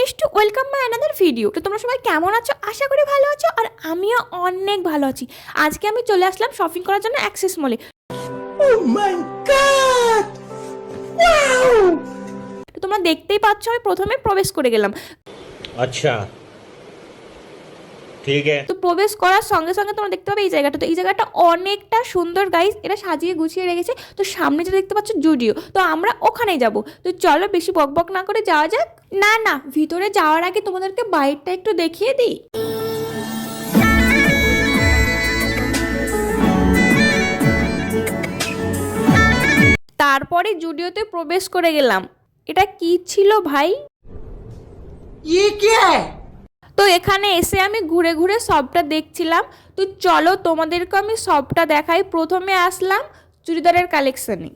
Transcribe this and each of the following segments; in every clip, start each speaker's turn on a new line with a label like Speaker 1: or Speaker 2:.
Speaker 1: Mishtu, welcome my another video. তো তোমরা সবাই কেমন আছো? আশা করি ভালো আছো, আর আমিও অনেক ভালো আছি। আজকে আমি চলে আসলাম শপিং করার জন্য অ্যাক্সেস মলে।
Speaker 2: Oh my god! Wow!
Speaker 1: তো তোমরা দেখতেই পাচ্ছ আমি প্রথমে প্রবেশ করে গেলাম।
Speaker 2: अच्छा ठीक है।
Speaker 1: তো প্রবেশ করার সঙ্গে সঙ্গে তোমরা দেখতে পাবে এই জায়গাটা, তো এই জায়গাটা অনেকটা সুন্দর গাইস, এটা সাজিয়ে গুছিয়ে রেখেছে। তো সামনে যেটা দেখতে পাচ্ছ জুডিও, তো আমরা ওখানেই যাব। তো চলো বেশি বকবক না করে যাওয়া যাক। না ভিতরে যাওয়ার আগে তোমাদেরকে বাইরটা একটু দেখিয়ে দিই। তারপরে জুডিওতে প্রবেশ করে গেলাম। এটা কি ছিল ভাই?
Speaker 2: ये क्या है?
Speaker 1: তো এখানে এসে আমি ঘুরে ঘুরে সবটা দেখছিলাম। তো চলো তোমাদেরকে আমি সবটা দেখাই। প্রথমে আসলাম চুড়িদারের কালেকশনে।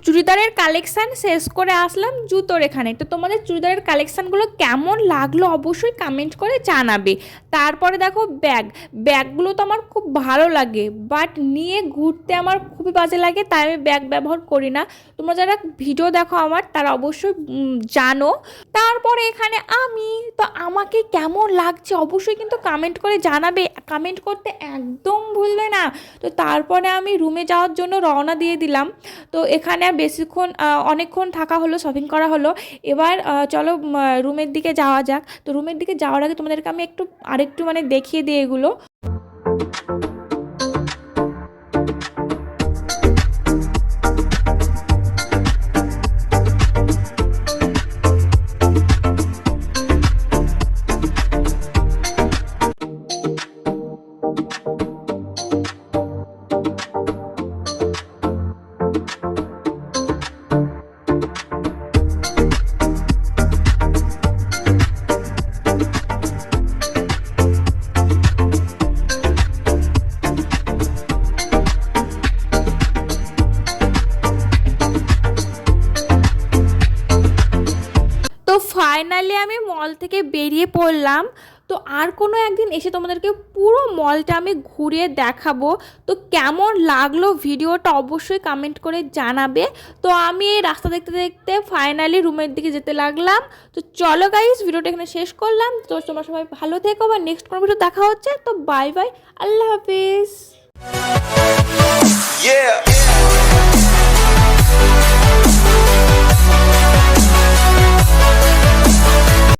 Speaker 1: চুড়িদারের কালেকশান শেষ করে আসলাম জুতোর এখানে। তো তোমাদের চুড়িদারের কালেকশানগুলো কেমন লাগলো অবশ্যই কমেন্ট করে জানাবে। তারপরে দেখো ব্যাগগুলো তো আমার খুব ভালো লাগে, বাট নিয়ে ঘুরতে আমার খুবই বাজে লাগে, তাই আমি ব্যাগ ব্যবহার করি না। তোমরা যারা ভিডিও দেখো আমার তারা অবশ্যই জানো। তারপরে এখানে আমি, তো আমাকে কেমন লাগছে অবশ্যই কিন্তু কমেন্ট করে জানাবে, কমেন্ট করতে একদম ভুলবে না। তো তারপরে আমি রুমে যাওয়ার জন্য রওনা দিয়ে দিলাম। তো এখানে আর বেশিক্ষণ অনেকক্ষণ থাকা হলো, শপিং করা হলো। এবার চলো রুমের দিকে যাওয়া যাক। তো রুমের দিকে যাওয়ার আগে তোমাদেরকে আমি আরেকটু মানে দেখিয়ে দিই এগুলো। তো ফাইনালি আমি মল থেকে বেরিয়ে পড়লাম। তো আর কোনো একদিন এসে তোমাদেরকে পুরো মলটা আমি ঘুরিয়ে দেখাবো। তো কেমন লাগলো ভিডিওটা অবশ্যই কমেন্ট করে জানাবে। তো আমি এই রাস্তা দেখতে দেখতে ফাইনালি রুমের দিকে যেতে লাগলাম। তো চলো গাইস, ভিডিওটা এখানে শেষ করলাম। তো তোমরা সবাই ভালো থেকো, বা নেক্সট কোনো ভিডিও দেখা হচ্ছে। তো বাই বাই, আল্লাহ হাফিজ।
Speaker 3: Yeah.